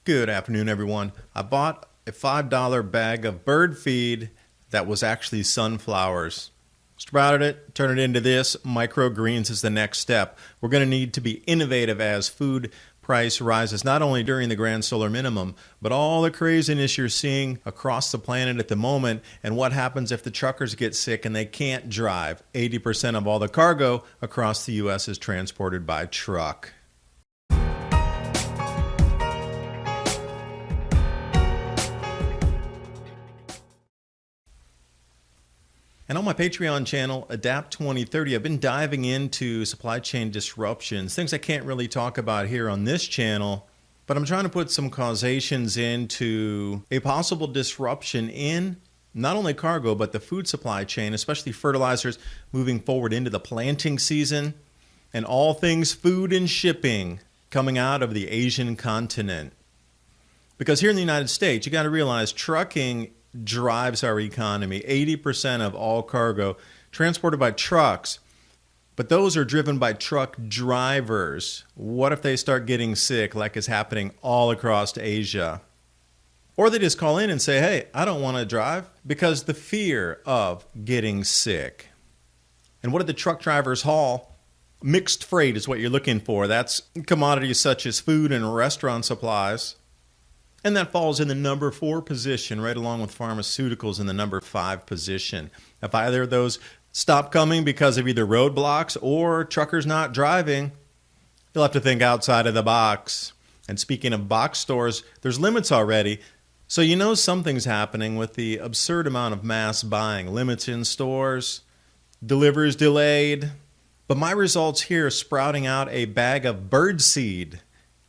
Good afternoon, everyone. I bought a $5 bag of bird feed that was actually sunflowers. Sprouted it, turned it into this. Microgreens is the next step. We're going to need to be innovative as food price rises, not only during the Grand Solar Minimum, but all the craziness you're seeing across the planet at the moment, and what happens if the truckers get sick and they can't drive. 80% of all the cargo across the U.S. is transported by truck. And on my Patreon channel, Adapt 2030, I've been diving into supply chain disruptions, things I can't really talk about here on this channel, but I'm trying to put some causations into a possible disruption in not only cargo, but the food supply chain, especially fertilizers moving forward into the planting season, and all things food and shipping coming out of the Asian continent. Because here in the United States, you got to realize trucking drives our economy. 80% of all cargo transported by trucks, but those are driven by truck drivers. What if they start getting sick, like is happening all across Asia? Or they just call in and say, hey, I don't want to drive because the fear of getting sick. And what did the truck drivers haul? Mixed freight is what you're looking for. That's commodities such as food and restaurant supplies. And that falls in the number 4 position, right along with pharmaceuticals in the number 5 position. If either of those stop coming because of either roadblocks or truckers not driving, you'll have to think outside of the box. And speaking of box stores, there's limits already. So you know something's happening with the absurd amount of mass buying. Limits in stores, deliveries delayed. But my results here sprouting out a bag of bird seed.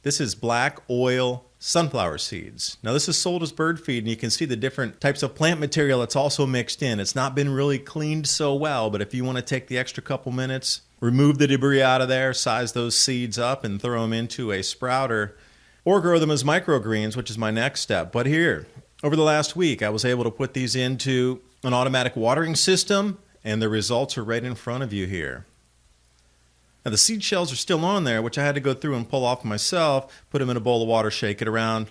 This is black oil sunflower seeds. Now this is sold as bird feed, and you can see the different types of plant material that's also mixed in. It's not been really cleaned so well, but if you want to take the extra couple minutes, remove the debris out of there, size those seeds up and throw them into a sprouter, or grow them as microgreens, which is my next step. But here, over the last week, I was able to put these into an automatic watering system, and the results are right in front of you here. Now the seed shells are still on there, which I had to go through and pull off myself, put them in a bowl of water, shake it around.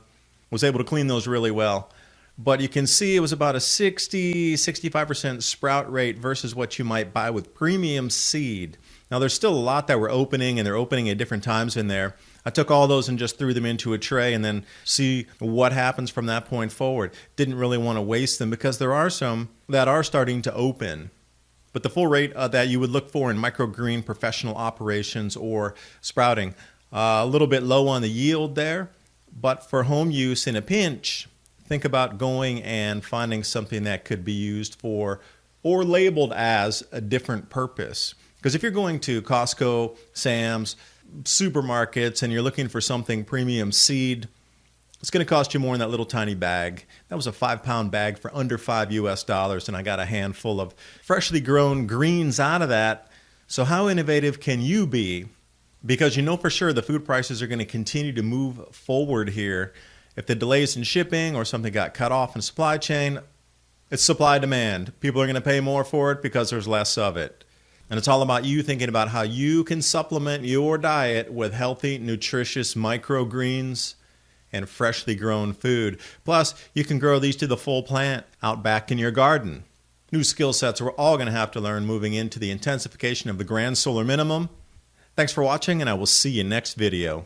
Was able to clean those really well. But you can see it was about a 60-65% sprout rate versus what you might buy with premium seed. Now there's still a lot that we're opening, and they're opening at different times in there. I took all those and just threw them into a tray and then see what happens from that point forward. Didn't really want to waste them because there are some that are starting to open. But the full rate that you would look for in microgreen professional operations or sprouting, a little bit low on the yield there. But for home use in a pinch, think about going and finding something that could be used for or labeled as a different purpose. Because if you're going to Costco, Sam's, supermarkets, and you're looking for something premium seed, it's going to cost you more in that little tiny bag. That was a 5-pound bag for under $5 US, and I got a handful of freshly grown greens out of that. So how innovative can you be? Because you know for sure the food prices are going to continue to move forward here. If the delays in shipping or something got cut off in supply chain, it's supply demand. People are going to pay more for it because there's less of it. And it's all about you thinking about how you can supplement your diet with healthy, nutritious microgreens and freshly grown food. Plus, you can grow these to the full plant out back in your garden. New skill sets we're all going to have to learn moving into the intensification of the Grand Solar Minimum. Thanks for watching, and I will see you next video.